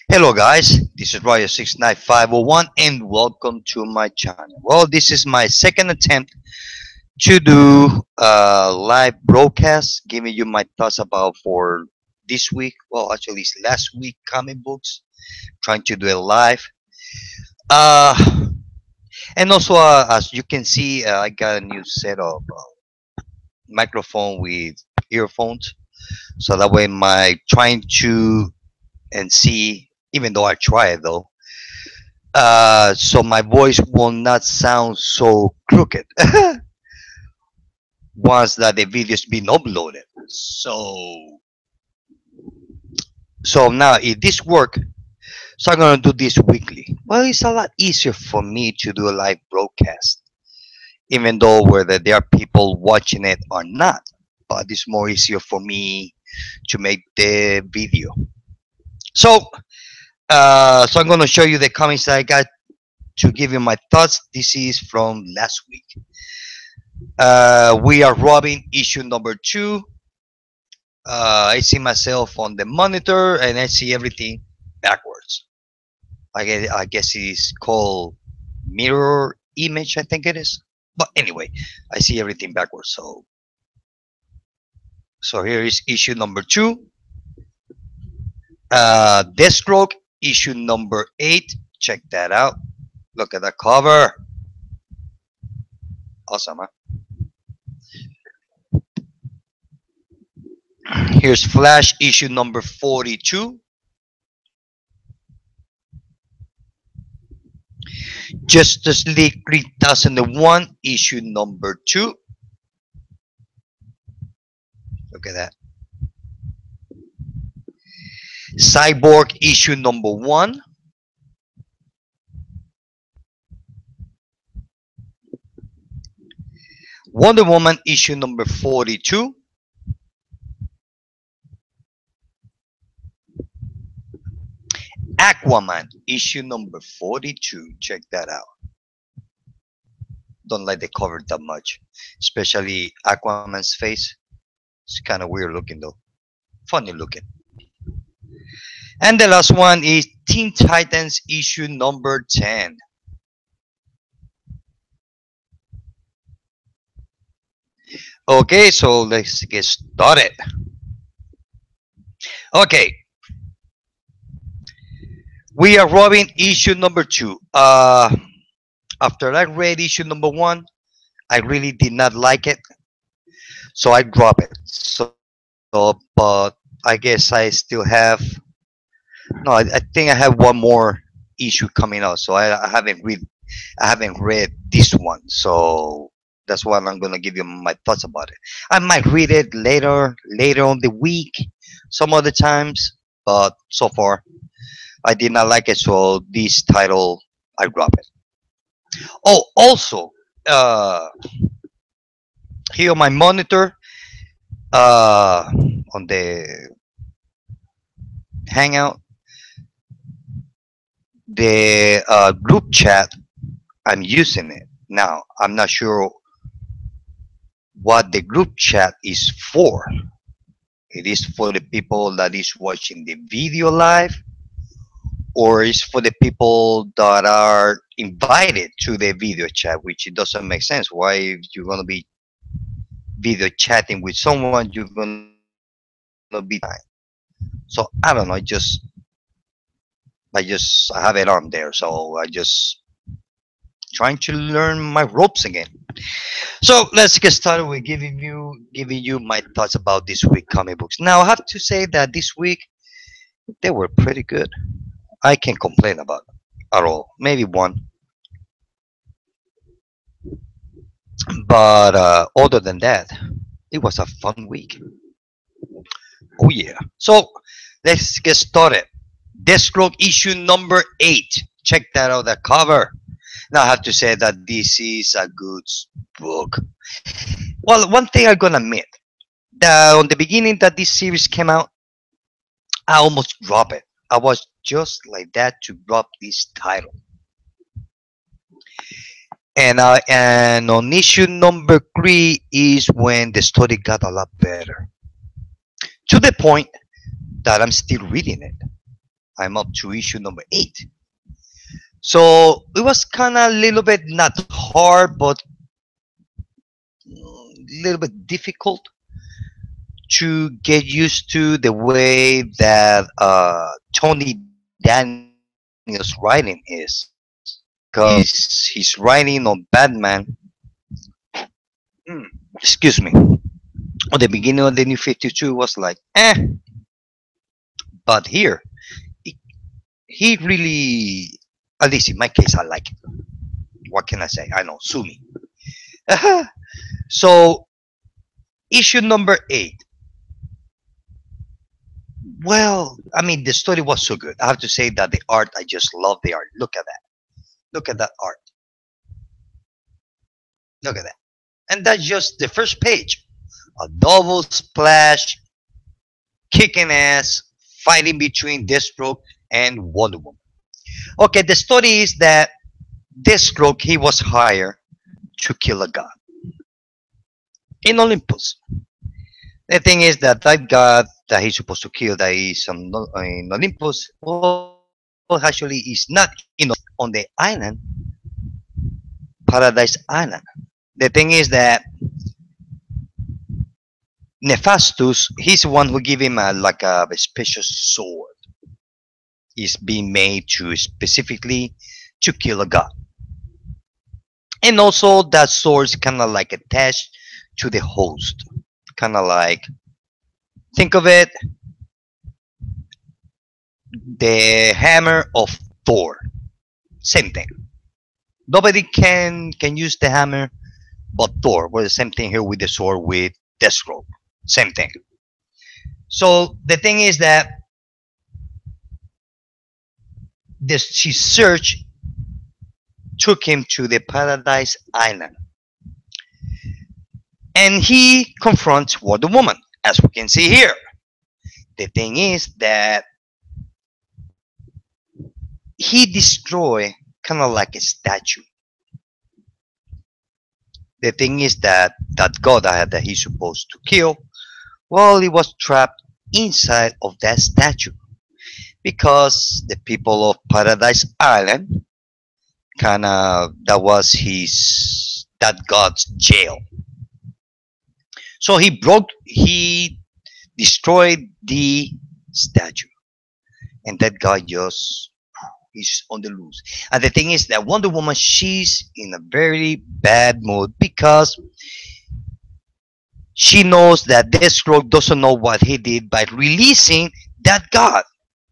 Hello guys, this is Royal69501 and welcome to my channel. Well, this is my second attempt to do a live broadcast, giving you my thoughts about for this week. Well, actually it's last week comic books, trying to do it live. Uh, and also as you can see, I got a new set of microphone with earphones, so that way my trying to and see, even though I try it though, so my voice will not sound so crooked once that the video's been uploaded. So now if this work, so I'm gonna do this weekly. Well, it's a lot easier for me to do a live broadcast, even though whether there are people watching it or not. But it's more easier for me to make the video. So, so I'm gonna show you the comments that I got to give you my thoughts. This is from last week. We are robbing issue number 2. I see myself on the monitor and I see everything backwards. I guess it's called mirror image, I think it is. But anyway, I see everything backwards. So here is issue number 2. Deathstroke issue number 8. Check that out. Look at the cover. Awesome, huh? Here's Flash issue number 42. Justice League 3001 issue number 2. Look at that. Cyborg issue number 1. Wonder Woman issue number 42. Aquaman issue number 42. Check that out. Don't like the cover that much, especially Aquaman's face. It's kind of weird looking though. Funny looking. And the last one is Teen Titans issue number 10. Okay, so let's get started. Okay, we are robbing issue number 2. After I read issue number 1, I really did not like it, so I dropped it. But I guess I still have. No, I think I have one more issue coming out, so I haven't read. I haven't read this one, so that's why I'm gonna give you my thoughts about it. I might read it later on the week, some other times, but so far I did not like it, so this title I drop it. Oh, also, here on my monitor, uh, on the Hangout, the group chat, I'm using it now. I'm not sure what the group chat is for. It is for the people that is watching the video live, or is for the people that are invited to the video chat, which it doesn't make sense. Why you're gonna be video chatting with someone you're gonna be time? So I don't know. I have it on there. So I just trying to learn my ropes again. So let's get started with giving you my thoughts about this week comic books. Now I have to say that this week they were pretty good. I can't complain about it at all. Maybe one, but other than that, it was a fun week. Oh yeah. So let's get started. Deathstroke issue number 8. Check that out. The cover. Now I have to say that this is a good book. Well, one thing I'm gonna admit, that on the beginning that this series came out, I almost dropped it. I was just like that to drop this title. And on issue number 3 is when the story got a lot better, to the point that I'm still reading it. I'm up to issue number 8. So it was kind of a little bit not hard, but a little bit difficult to get used to the way that Tony Daniels' writing is. Because his writing on Batman, excuse me, on the beginning of the New 52 was like, but here, he, he really, at least in my case, I like it. What can I say? I know, sue me. So, issue number 8. Well, I mean, the story was so good. I have to say that the art, I just love the art. Look at that. Look at that art. Look at that. And that's just the first page. A double splash, kicking ass, fighting between Deathstroke and Wonder Woman. Okay, the story is that Deathstroke, he was hired to kill a god in Olympus. The thing is that that god that he's supposed to kill, that is in Olympus, well, actually is not in Olympus, on the island, Paradise Island. The thing is that Nephastus, he's the one who gave him like a special sword. Is being made to specifically to kill a god. And also that sword is kind of like attached to the host. Kind of like, think of it, the hammer of Thor. Same thing. Nobody can use the hammer but Thor. Well, the same thing here with the sword with Deathstroke. Same thing. So the thing is that his search took him to the Paradise Island. And he confronts Wonder Woman, as we can see here. The thing is that he destroyed kind of like a statue. The thing is that that god that he's supposed to kill, well, he was trapped inside of that statue because the people of Paradise Island kind of, that was that god's jail. So he destroyed the statue, and that guy just is on the loose. And the thing is that Wonder Woman, she's in a very bad mood because she knows that Deathstroke doesn't know what he did by releasing that god.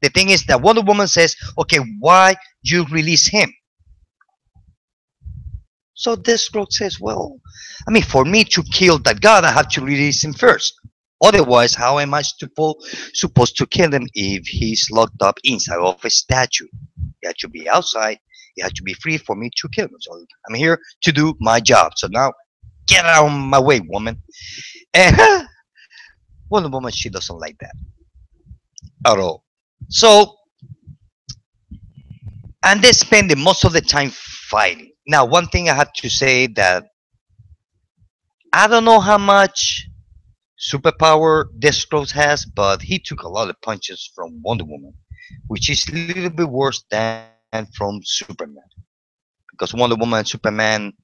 The thing is that Wonder Woman says, okay, why you release him? So Deathstroke says, well, I mean, for me to kill that god, I have to release him first. Otherwise, how am I supposed to kill him if he's locked up inside of a statue? He had to be outside. He had to be free for me to kill him. So I'm here to do my job. So now, get out of my way, woman. And Wonder Woman, she doesn't like that at all. So, and they spend the most of the time fighting. Now, one thing I have to say that I don't know how much superpower Deathstroke has, but he took a lot of punches from Wonder Woman, which is a little bit worse than from Superman. Because Wonder Woman and Superman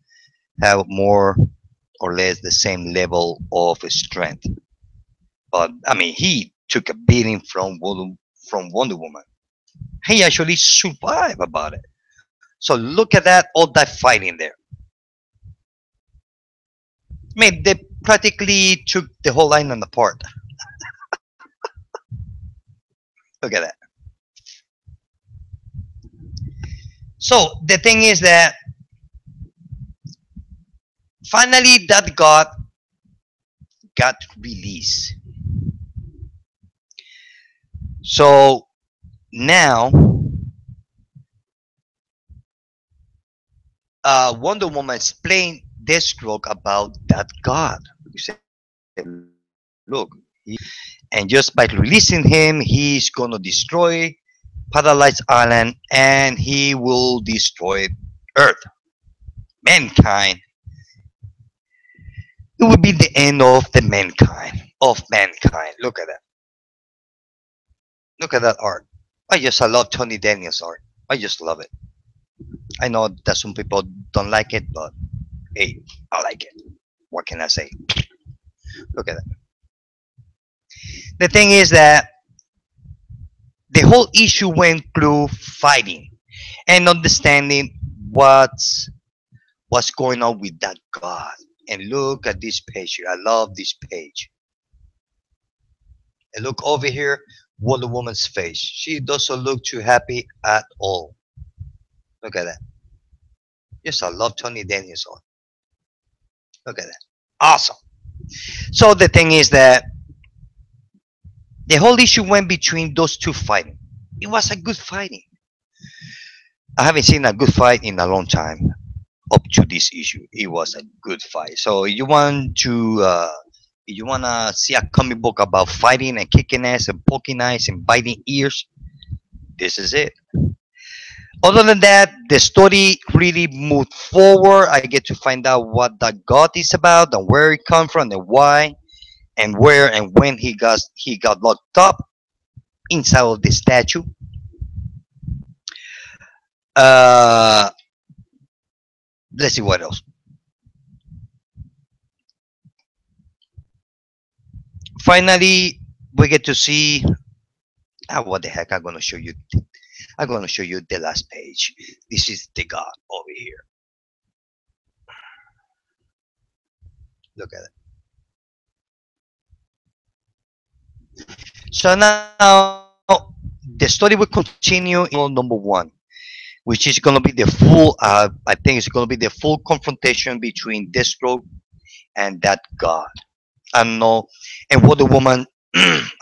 have more or less the same level of strength. But I mean, he took a beating from Wonder Woman. He actually survived about it. So look at that, all that fighting there. I mean, they practically took the whole island apart. Look at that. So the thing is that finally that god got released. So now Wonder Woman explained Deathstroke about that god. He said, look, and just by releasing him, he's gonna destroy Paradise Island and he will destroy Earth, mankind. It will be the end of the mankind, of mankind. Look at that. Look at that art. I love Tony Daniels art. I just love it. I know that some people don't like it, but hey, I like it. What can I say? Look at that. The thing is that the whole issue went through fighting and understanding what's going on with that God. And look at this page here. I love this page. And look over here, Wonder Woman's face. She doesn't look too happy at all. Look at that. Yes, I love Tony Daniels art. Look at that. Awesome. So the thing is that the whole issue went between those two fighting. It was a good fighting. I haven't seen a good fight in a long time up to this issue. It was a good fight. So you wanna see a comic book about fighting and kicking ass and poking eyes and biting ears, this is it. Other than that, the story really moved forward. I get to find out what that god is about and where it come from and why and where and when he got locked up inside of the statue. Uh, let's see what else. Finally, we get to see. What the heck? I'm gonna show you. I'm gonna show you the last page. This is the god over here. Look at it. So now the story will continue in number one, which is gonna be the full. I think it's gonna be the full confrontation between Deathstroke and that god. I know, and Wonder Woman.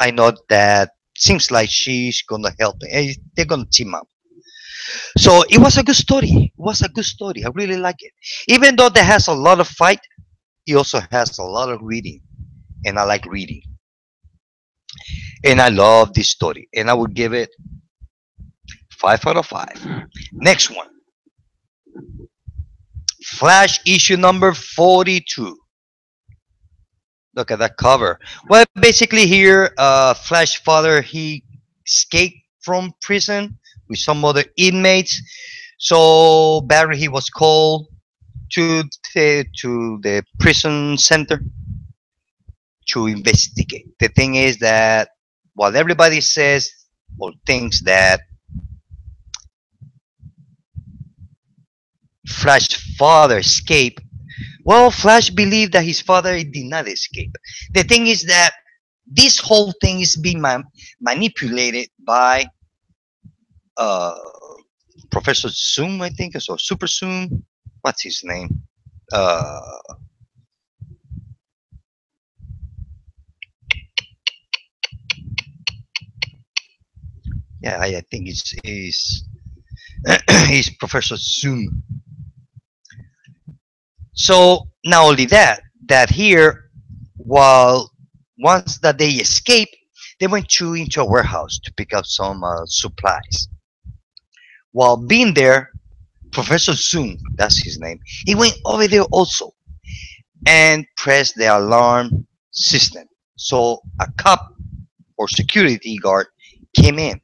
I know that seems like she's gonna help. They're gonna team up. So it was a good story. It was a good story. I really like it. Even though there has a lot of fight, it also has a lot of reading, and I like reading, and I love this story, and I would give it 5 out of 5. Next one, Flash issue number 42. Look at that cover. Well, basically here, Flash father he escaped from prison with some other inmates. So Barry he was called to the prison center to investigate. The thing is that while everybody says or thinks that Flash's father escaped, well, Flash believed that his father did not escape. The thing is that this whole thing is being manipulated by uh, Professor Zoom, I think, or Super Zoom. What's his name? Uh, yeah, I think it's Professor Zoom. So not only that here, while once that they escaped, they went into a warehouse to pick up some supplies. While being there, Professor Zoom, that's his name, he went over there also and pressed the alarm system. So a cop or security guard came in.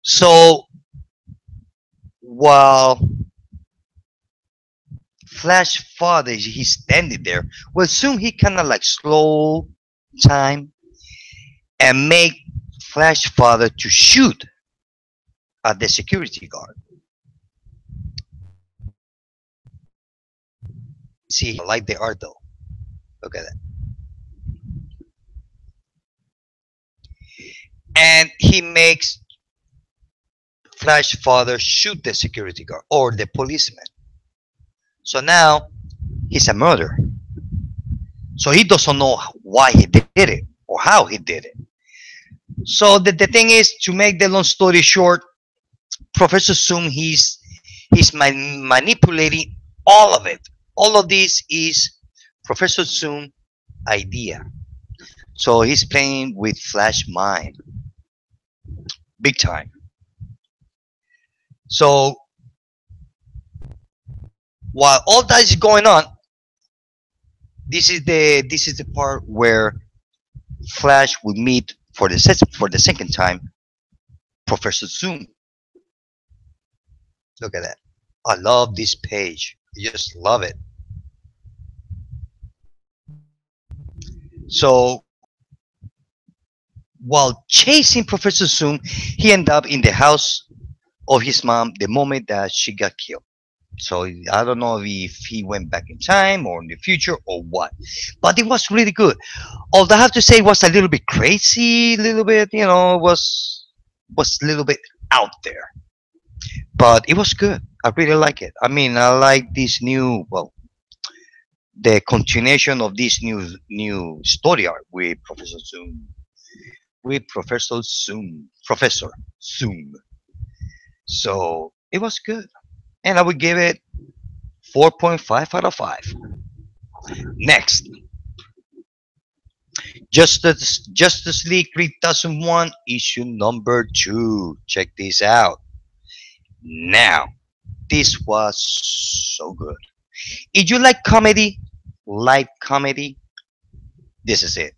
So while Flash father he's standing there, well soon he kinda like slow time and make Flash father to shoot at the security guard. See, I like the art though. Look at that. And he makes Flash father shoot the security guard or the policeman. So now he's a murderer. So he doesn't know why he did it or how he did it. So the thing is, to make the long story short, Professor Zoom he's manipulating all of it. All of this is Professor Zoom idea. So he's playing with Flash mind, big time. So while all that is going on, this is the part where Flash will meet for the second time Professor Zoom. Look at that. I love this page. I just love it. So while chasing Professor Zoom, he ended up in the house of his mom the moment that she got killed. So I don't know if he went back in time or in the future or what, but it was really good. Although I have to say, it was a little bit crazy, a little bit, was a little bit out there, but it was good. I really like it. I mean, I like this new, well, the continuation of this new story arc with Professor Zoom, Professor Zoom. So it was good, and I would give it 4.5 out of 5. Next, Justice League 3001 issue number 2. Check this out. Now, this was so good. If you like comedy, light comedy, this is it.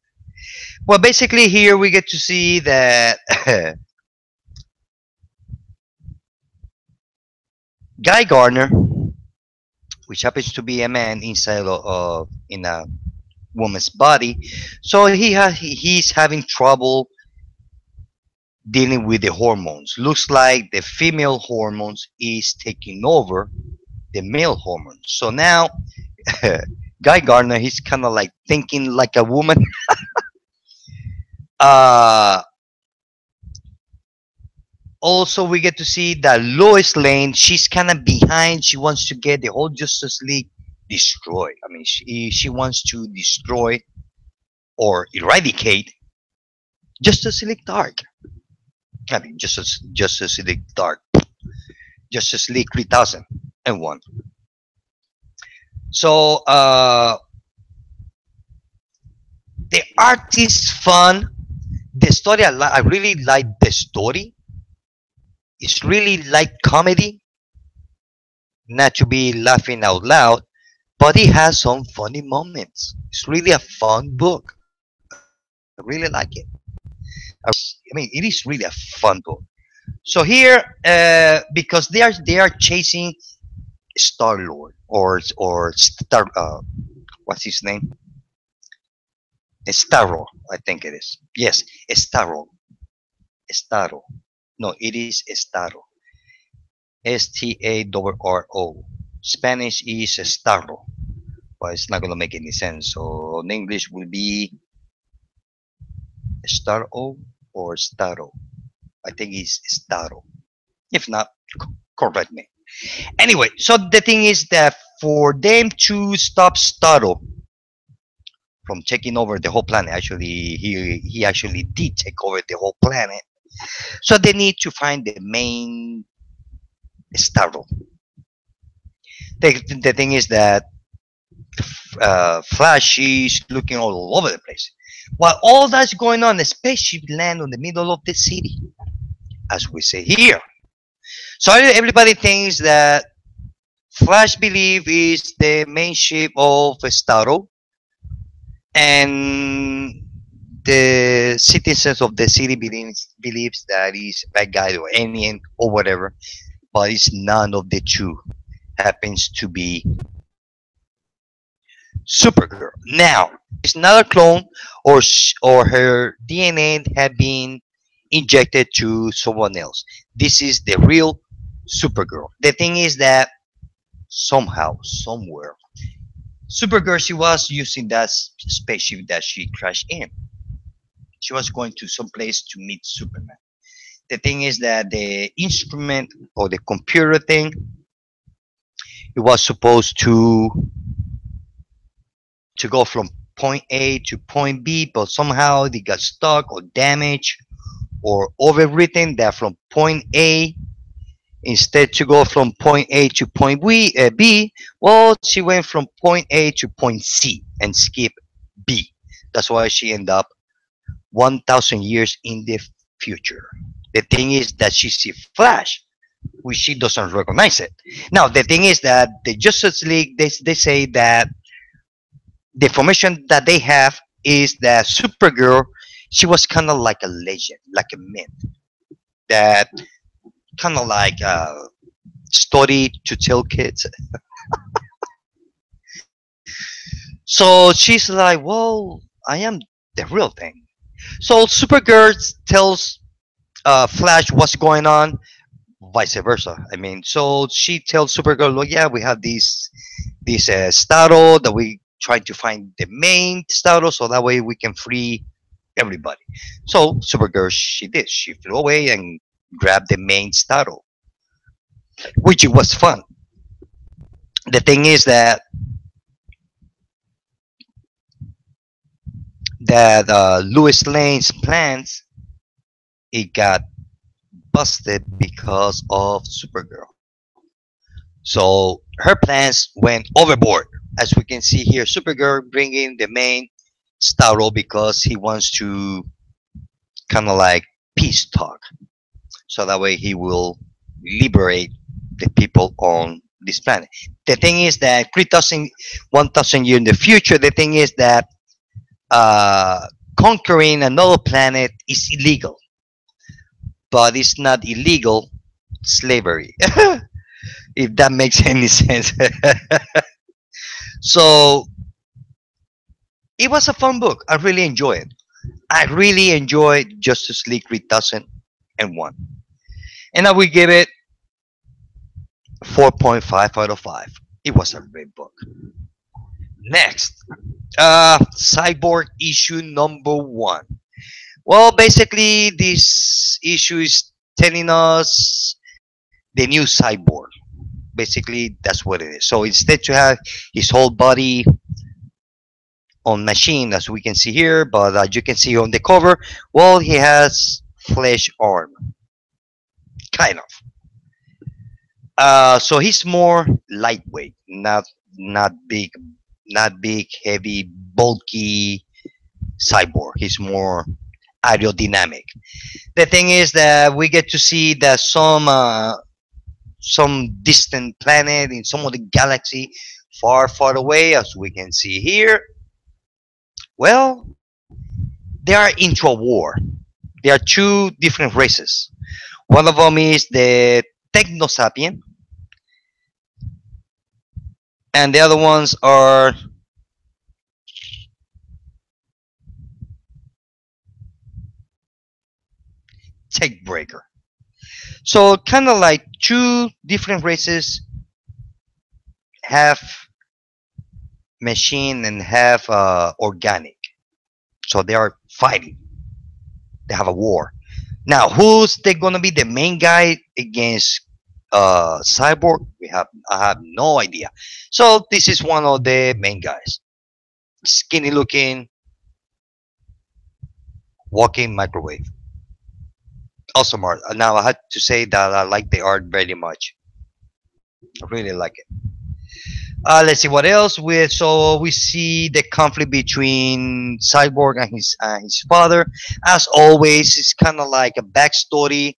Well, basically here we get to see that Guy Gardner, which happens to be a man inside of in a woman's body, so he's having trouble dealing with the hormones. Looks like the female hormones is taking over the male hormones. So now Guy Gardner, he's kind of like thinking like a woman. Uh, Also, we get to see that Lois Lane, she's kind of behind. She wants to get the whole Justice League destroyed. I mean, she wants to destroy or eradicate Justice League Dark. I mean, Justice League Dark, Justice League 3001. So the art is fun. The story, I really like the story. It's really like comedy, not to be laughing out loud, but it has some funny moments. It's really a fun book. I really like it. I mean, it is really a fun book. So here, because they are chasing Star Lord or Star, what's his name? Starro, I think it is. Yes, Starro. Starro. No, it is Starro. Starro. Spanish is Starro, but it's not gonna make any sense. So in English will be Starro or Starro. I think it's Starro. If not, correct me. Anyway, so the thing is that for them to stop Starro from taking over the whole planet, actually, he actually did take over the whole planet. So they need to find the main Starro. The thing is that Flash is looking all over the place. While all that's going on, a spaceship land on the middle of the city, as we say here. So everybody thinks that Flash believe is the main ship of Starro, and the citizens of the city believes that he's a bad guy or alien or whatever, but it's none of the two. Happens to be Supergirl. Now, it's not a clone, or her DNA had been injected to someone else. This is the real Supergirl. The thing is that somehow, somewhere, Supergirl, she was using that spaceship that she crashed in. She was going to some place to meet Superman. The thing is that the instrument or the computer thing, it was supposed to go from point A to point B, but somehow they got stuck or damaged or overwritten that from point A, instead to go from point A to point B, well, she went from point A to point C and skip B. That's why she ended up 1,000 years in the future. The thing is that she see Flash, which she doesn't recognize it. Now, the thing is that the Justice League, they say that the information that they have is that Supergirl, she was kind of like a legend, like a myth. that kind of like story to tell kids. So she's like, well, I am the real thing. So Supergirl tells Flash what's going on, vice versa. I mean, so she tells Supergirl, "Look, yeah, we have this startle that we try to find the main startle, so that way we can free everybody." So Supergirl, she did. She flew away and grabbed the main startle, which it was fun. The thing is that Lois Lane's plans it got busted because of Supergirl. So her plans went overboard. As we can see here, Supergirl bringing the main Starro because he wants to kind of like peace talk. So that way he will liberate the people on this planet. The thing is that 3,000, 1,000 years in the future, the thing is that uh, conquering another planet is illegal, but it's not illegal slavery, if that makes any sense. So it was a fun book. I really enjoyed it. I really enjoyed Justice League 3001. And I will give it 4.5 out of 5. It was a great book. Next, Cyborg issue number 1. Well, basically, this issue is telling us the new cyborg. Basically, that's what it is. So instead to have his whole body on machine, as we can see here, but as you can see on the cover, well, he has flesh arm, kind of. So he's more lightweight, not big, not big, heavy, bulky cyborg. He's more aerodynamic. The thing is that we get to see that some distant planet in some of the galaxy far away, as we can see here. Well, they are into a war. There are two different races. One of them is the Technosapien, and the other ones are Tech Breaker. So kind of like two different races, half machine and half organic. So they are fighting. They have a war. Now, who's they gonna be the main guy against Cyborg? I have no idea. So this is one of the main guys. Skinny looking, walking microwave. Awesome art. Now I had to say that I like the art very much. I really like it. Let's see what else. We see the conflict between Cyborg and his father. As always, it's kind of like a backstory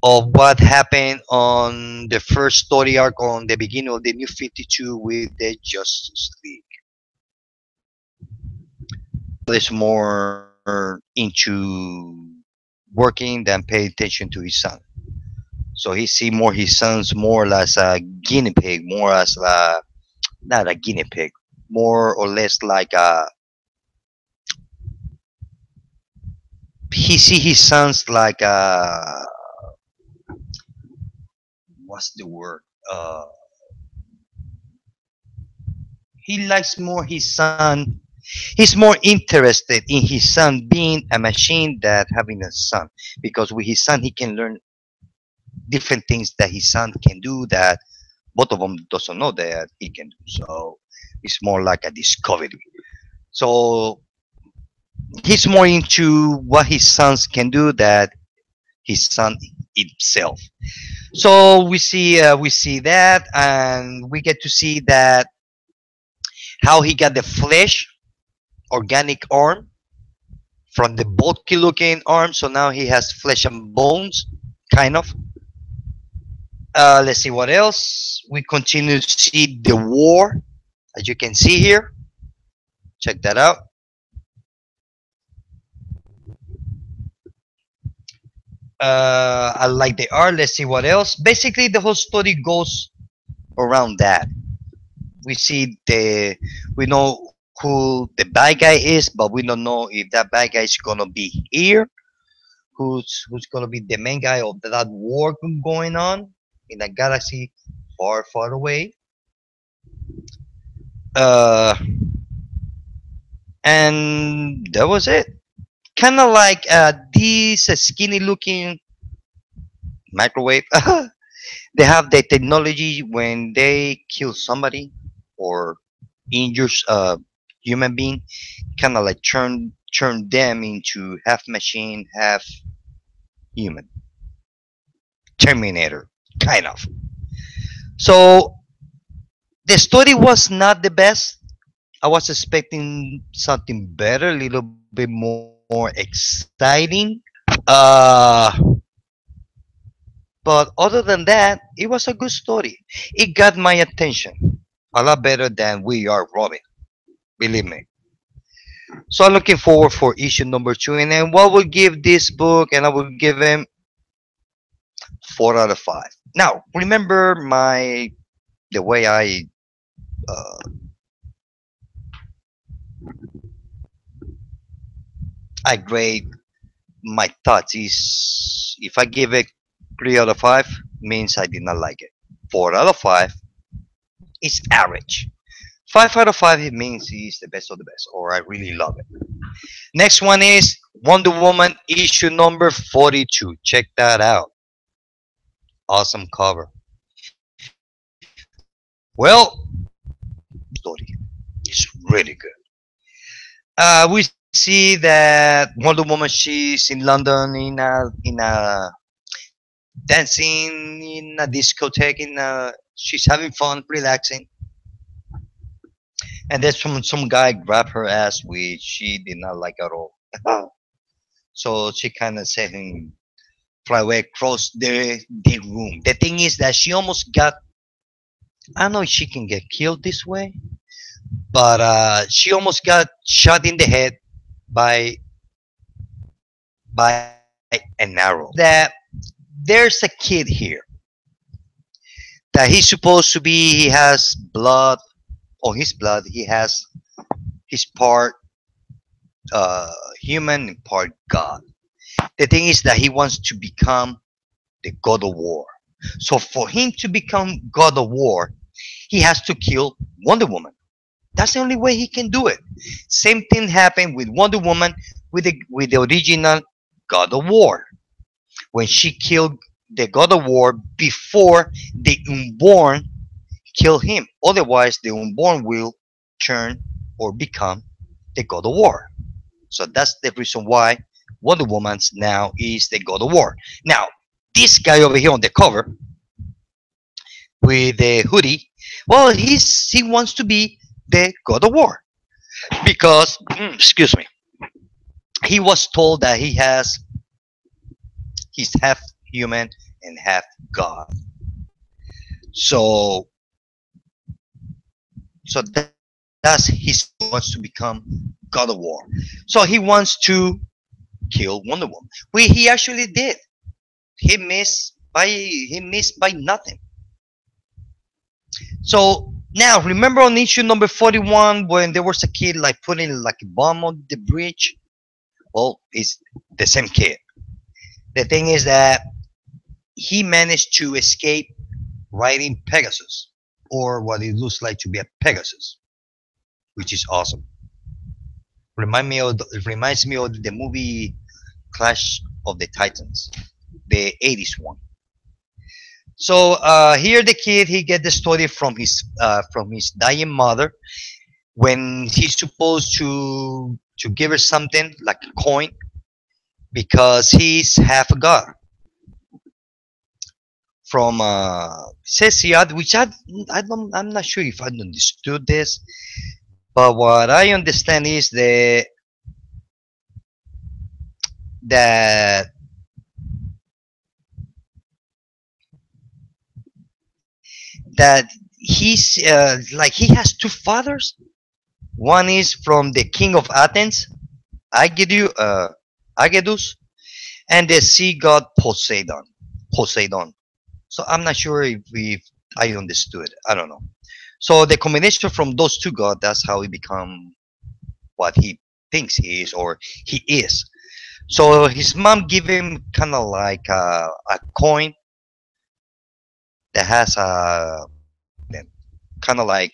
of what happened on the first story arc on the beginning of the New 52 with the Justice League. Is more into working than pay attention to his son. So he see more his sons more as a guinea pig, more as not a guinea pig, more or less like a. He see his sons like a. What's the word? He likes more his son. He's more interested in his son being a machine than having a son, because with his son he can learn different things that his son can do that both of them doesn't know that he can do. So it's more like a discovery. So he's more into what his sons can do that his son himself. So we see that, and we get to see that how he got the flesh organic arm from the bulky looking arm. So now he has flesh and bones, kind of. Let's see what else. We continue to see the war, as you can see here. Check that out. I like the art. Let's see what else. Basically, the whole story goes around that. We see we know who the bad guy is, but we don't know if that bad guy is gonna be here. Who's gonna be the main guy of that war going on in a galaxy far, far away. Uh, and that was it. Kind of like these skinny looking microwave. They have the technology when they kill somebody or injure human being, kind of like turn them into half machine, half human. Terminator, kind of. So the story was not the best. I was expecting something better, a little bit more exciting. Uh, but other than that, it was a good story. It got my attention a lot better than We Are Robin. Believe me. So I'm looking forward for issue number two, and then what will give this book, and I will give him 4 out of 5. Now remember the way uh, I grade my thoughts is if I give it 3 out of 5 means I did not like it. 4 out of 5 is average. 5 out of 5 it means it's the best of the best, or I really love it. Next one is Wonder Woman issue number 42. Check that out. Awesome cover. Well, story is really good. We see that Wonder Woman she's in London in a dancing in a discotheque she's having fun, relaxing, and then some guy grabbed her ass, which she did not like at all. So she kind of said him fly away across the room. The thing is that she almost got. I don't know if she can get killed this way, but she almost got shot in the head by by an arrow. That there's a kid here that he's supposed to be. He has blood on his blood. He has his part human and part God. The thing is that he wants to become the God of War. So for him to become God of War, he has to kill Wonder Woman. That's the only way he can do it. Same thing happened with Wonder Woman with the original God of War. When she killed the God of War before the Unborn kill him. Otherwise, the Unborn will turn or become the God of War. So that's the reason why Wonder Woman's now is the God of War. Now, this guy over here on the cover with the hoodie, well, he wants to be the God of War because, excuse me, he was told that he's half human and half God. So so that's his wants to become God of War. So he wants to kill Wonder Woman. He actually did. He missed by nothing. So now remember on issue number 41 when there was a kid like putting like a bomb on the bridge? Well, it's the same kid. The thing is that he managed to escape riding Pegasus, or what it looks like to be a Pegasus, which is awesome. It reminds me of the movie Clash of the Titans, the 80s one. So here the kid he get the story from his dying mother when he's supposed to give her something like a coin because he's half a god from Cesiad, which I'm not sure if I understood this, but what I understand is that that he's like he has two fathers. One is from the king of Athens, Aegidu, Aegidus, and the sea god Poseidon. Poseidon. So I'm not sure if I understood. I don't know. So the combination from those two gods, that's how he become what he thinks he is or he is. So his mom gave him kind of like a coin that has a magnet, kind of like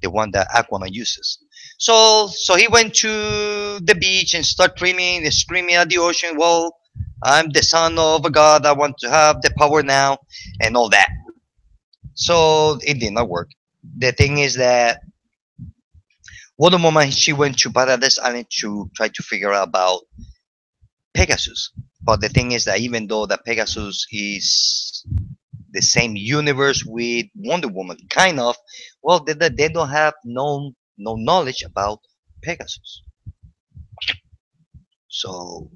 the one that Aquaman uses. So he went to the beach and started screaming at the ocean. Well, I'm the son of a god. I want to have the power now, and all that. So it did not work. The thing is that one moment she went to Paradise Island to try to figure out about Pegasus. But the thing is that even though that Pegasus is the same universe with Wonder Woman, kind of, well, they don't have no knowledge about Pegasus. So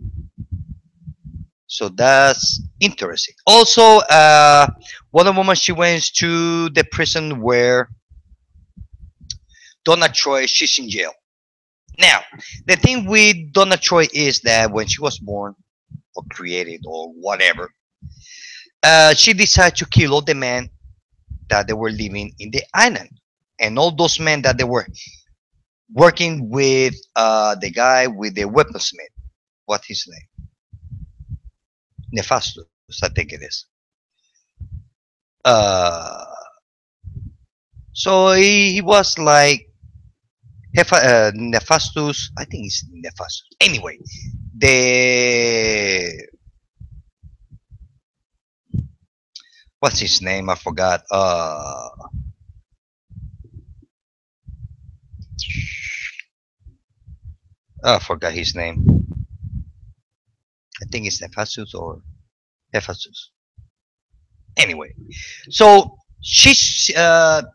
so that's interesting. Also, Wonder Woman she went to the prison where Donna Troy she's in jail. Now, the thing with Donna Troy is that when she was born or created or whatever, she decided to kill all the men that they were living in the island, and all those men that they were working with the guy with the weaponsmith. What his name? Nefastus, I think it is. Uh, so he was like Nefastus. I think it's Nefastus. Anyway, the what's his name? I forgot. I forgot his name. I think it's Nefastus or Hephaestus. Anyway, so she's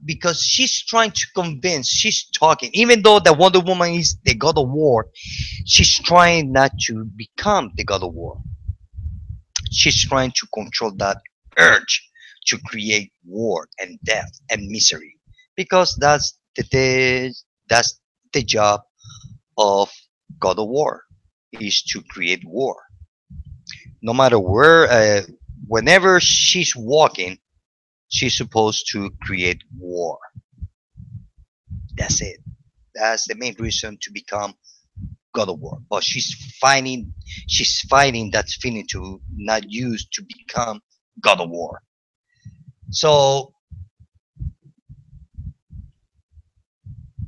because she's trying to convince, she's talking, even though the Wonder Woman is the god of war, she's trying not to become the god of war. She's trying to control that urge to create war and death and misery, because that's the job of god of war, is to create war. No matter where, whenever she's walking, she's supposed to create war. That's it. That's the main reason to become God of War. But she's fighting that feeling to not use to become God of War. So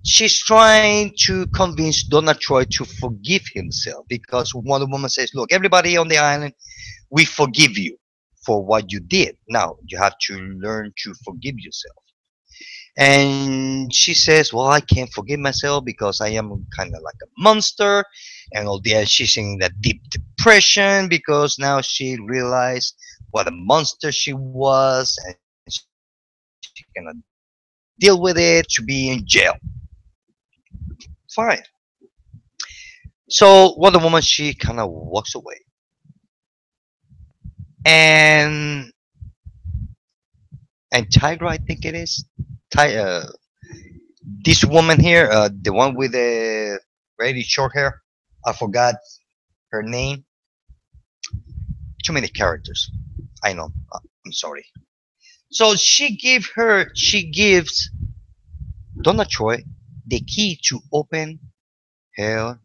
she's trying to convince Donald Troy to forgive himself, because Wonder Woman says, "Look, everybody on the island, we forgive you for what you did. Now you have to learn to forgive yourself." And she says, "Well, I can't forgive myself because I am kind of like a monster." And all the she's in that deep depression because now she realized what a monster she was, and she cannot deal with it to be in jail. Fine. So Wonder Woman, she kind of walks away, and Tigra, I think it is. This woman here, the one with the very short hair, I forgot her name. Too many characters. I know. I'm sorry. So she gives Donna Troy the key to open her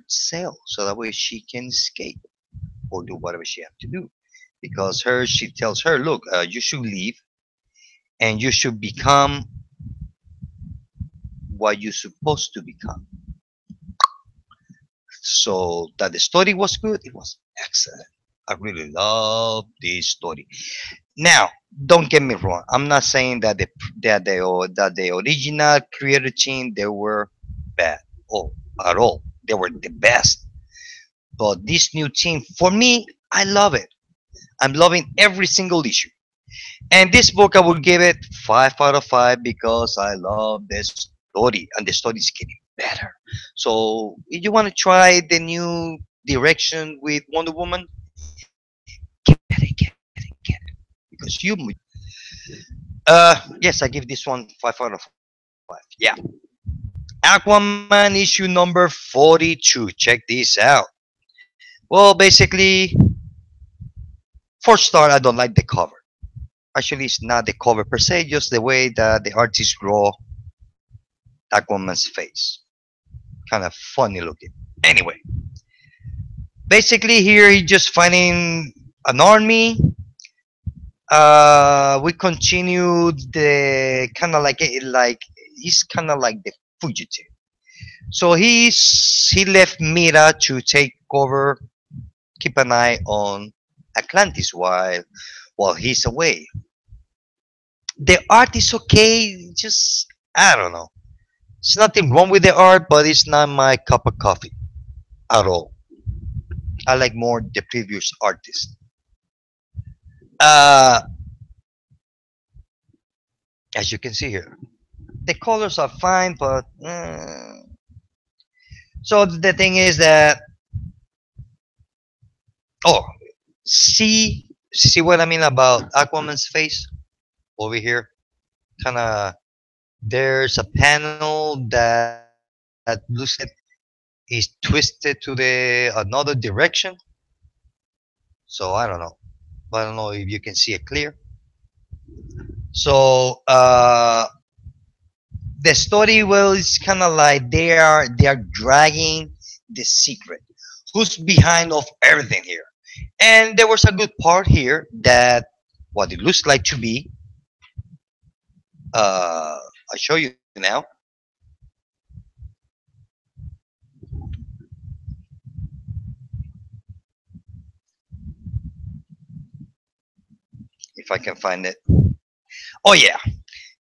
cell, so that way she can escape or do whatever she have to do. Because she tells her, look, you should leave and you should become what you're supposed to become. So that the story was good. It was excellent. I really love this story. Now, don't get me wrong. I'm not saying that the original creator team they were bad or at all. They were the best. But this new team, for me, I love it. I'm loving every single issue. And this book, I will give it 5 out of 5 because I love the story, and the story is getting better. So, if you want to try the new direction with Wonder Woman, get it, because you. Yes, I give this one 5 out of 5. Yeah, Aquaman issue number 42. Check this out. Well, basically, For start, I don't like the cover. Actually, it's not the cover per se, just the way that the artist draw Aquaman's face. Kind of funny looking. Anyway, basically here he's just finding an army. We continue the kind of like he's kind of like the fugitive. So he left Mira to take over, keep an eye on Atlantis while he's away. The art is okay, just I don't know. There's nothing wrong with the art, but it's not my cup of coffee at all. I like more the previous artist. Uh, as you can see here, the colors are fine, but so the thing is that oh, see what I mean about Aquaman's face over here. Kind of there's a panel that looks like is twisted to the another direction. So I don't know. I don't know if you can see it clear. So the story well is kind of like they are dragging the secret. Who's behind of everything here? And there was a good part here that what it looks like to be. I'll show you now. If I can find it. Oh yeah,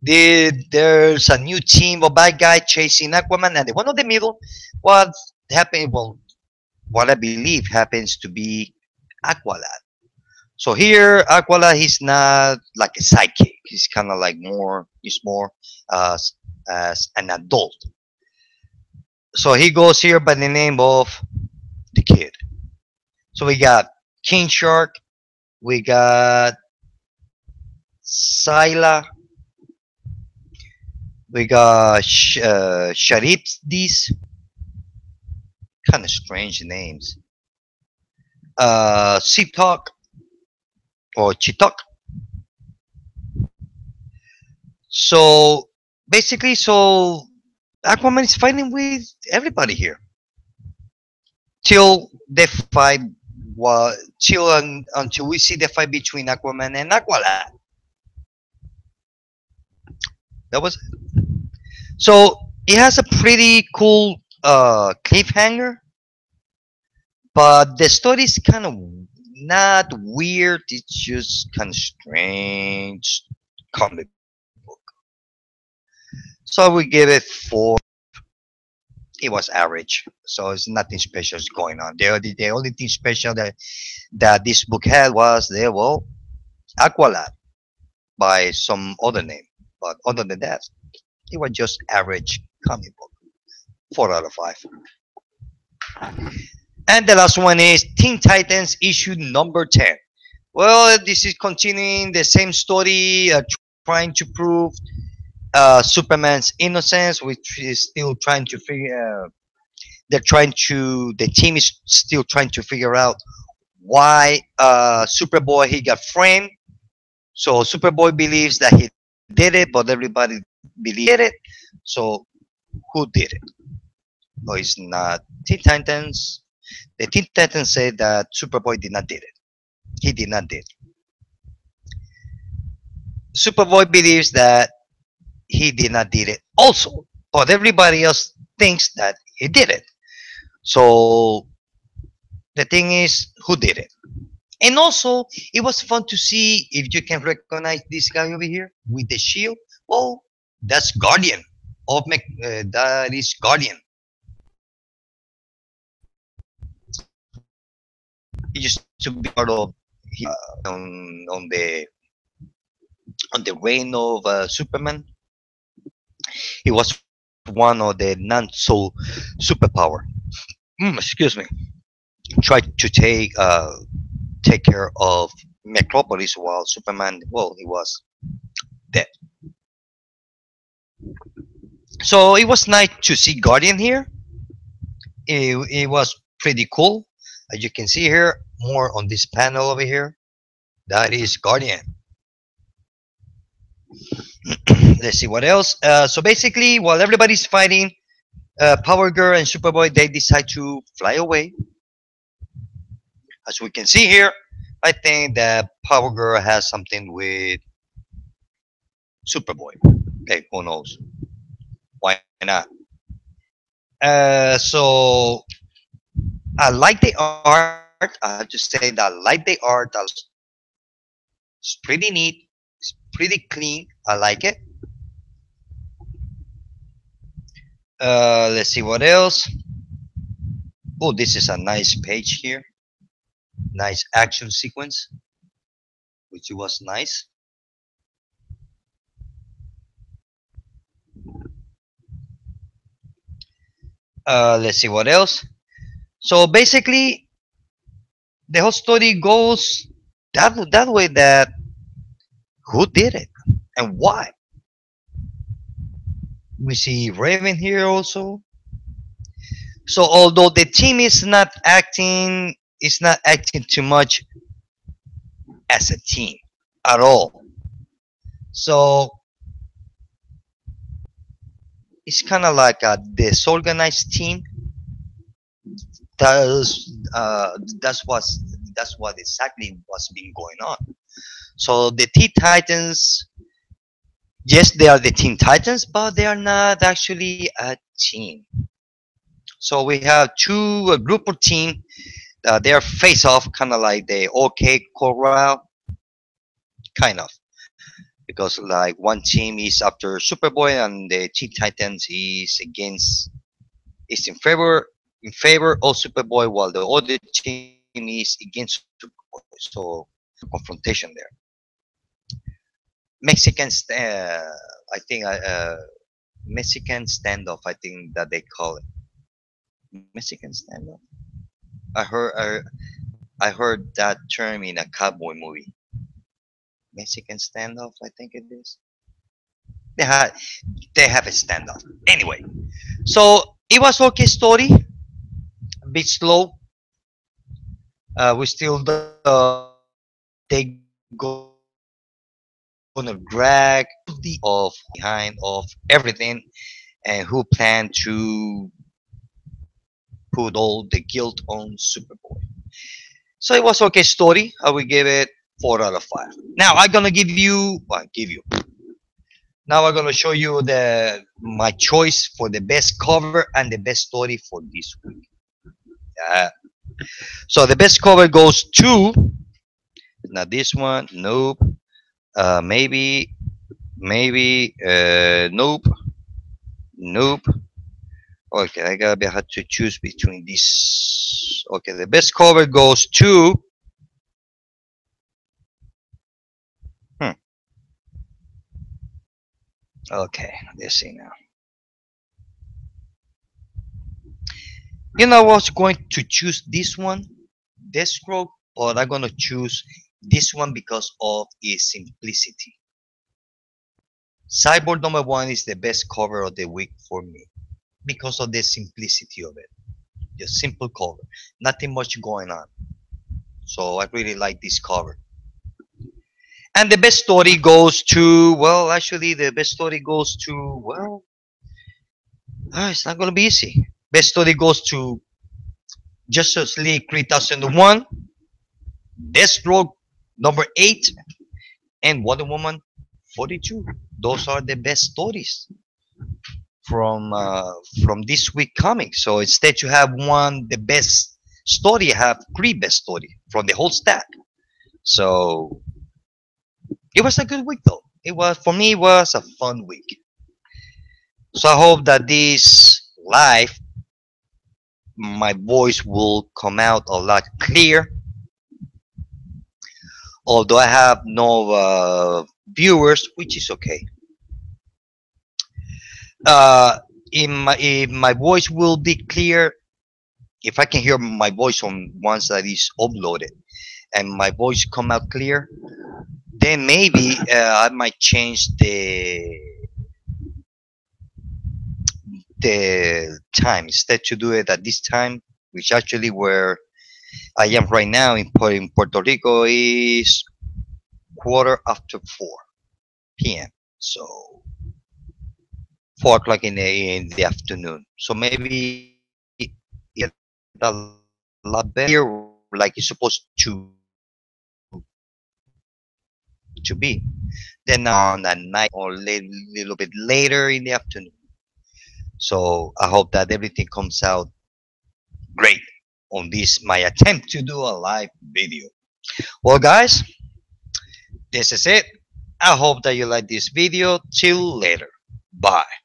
there's a new team of bad guy chasing Aquaman, and the one on the middle, what happened? Well, what I believe happens to be Aqualad. So here, Aqualad, he's not like a sidekick. He's kind of like more. He's more as an adult. So he goes here by the name of the Kid. So we got King Shark, we got Scylla, we got Sharif. These kind of strange names. Sitok or Chitok. So basically, so Aquaman is fighting with everybody here till the fight. Until we see the fight between Aquaman and Aqualad. That was it. So it has a pretty cool cliffhanger, but the story is kind of not weird. It's just kind of strange comic book. So we give it 4. It was average, so it's nothing special is going on. The only thing special that this book had was the well, Aqualad by some other name, but other than that, it was just average comic book. 4 out of 5. And the last one is Teen Titans issue number 10. Well, this is continuing the same story, trying to prove Superman's innocence, which is still trying to figure. The team is still trying to figure out why Superboy he got framed. So Superboy believes that he did it, but everybody believes he did it. So who did it? No, it's not Teen Titans. The Teen Titans say that Superboy did not did it. He did not did. Superboy believes that he did not did it also, but everybody else thinks that he did it. So the thing is, who did it? And also, it was fun to see if you can recognize this guy over here with the shield. Well, that's Guardian that is Guardian. He used to be part of on the reign of Superman. He was one of the not so superpower. Excuse me. Tried to take care of Metropolis while Superman, well, he was dead. So it was nice to see Guardian here. It was pretty cool. As you can see here, more on this panel over here. That is Guardian. Let's see what else. So basically, while everybody's fighting, Power Girl and Superboy, they decide to fly away. As we can see here, I think that Power Girl has something with Superboy. Okay, who knows? Why not? So I like the art. I have to say that I like the art. It's pretty neat. It's pretty clean. I like it. Let's see what else. Oh, this is a nice page here. Nice action sequence, which was nice. Let's see what else. So basically, the whole story goes that way. That who did it and why? We see Raven here also. So although the team is not acting too much as a team at all. So it's kind of like a disorganized team. That's that's what exactly what's been going on. So the Teen Titans, yes, they are the Teen Titans, but they are not actually a team. So we have two a group of team. They are face off, kind of like the OK Corral, kind of, because like one team is after Superboy and the Teen Titans is in favor of Superboy, while the other team is against Superboy. So confrontation there. Mexicans, I think, Mexican standoff. I think that they call it Mexican standoff. I heard I, I heard that term in a cowboy movie. Mexican standoff. I think it is. They had they have a standoff. Anyway, so it was okay story. A bit slow. We still they gonna drag of behind of everything and who plan to put all the guilt on Superboy. So it was okay story. I will give it 4 out of 5. Now I'm gonna give you well, give you. Now I'm gonna show you the my choice for the best cover and the best story for this week. Uh, so the best cover goes to not this one. Nope. Maybe nope. Nope. Okay, I gotta have to choose between these. Okay, the best cover goes to. Hmm. Okay, let's see now. You know what's going to choose this one, Deathstroke, or I'm gonna choose this one because of its simplicity. Cyborg #1 is the best cover of the week for me because of the simplicity of it. Just simple cover, nothing much going on. So I really like this cover. And the best story goes to, well, actually, the best story goes to, well, it's not going to be easy. Best story goes to Justice League 3001, Deathstroke #8, and Wonder Woman 42. Those are the best stories from this week comic. So instead, you have one the best story, you have three best story from the whole stack. So it was a good week, though. It was for me. It was a fun week. So I hope that this live, my voice will come out a lot clear. Although I have no viewers, which is okay. If my voice will be clear, if I can hear my voice on once that is uploaded, and my voice come out clear, then maybe I might change the time instead to do it at this time, which actually where I am right now in Puerto Rico is quarter after 4 p.m. So 4 o'clock in the afternoon. So maybe it get a lot better like it's supposed to be. Then on at night or little bit later in the afternoon. So I hope that everything comes out great on this my attempt to do a live video. Well, guys, this is it. I hope that you like this video. Till later. Bye.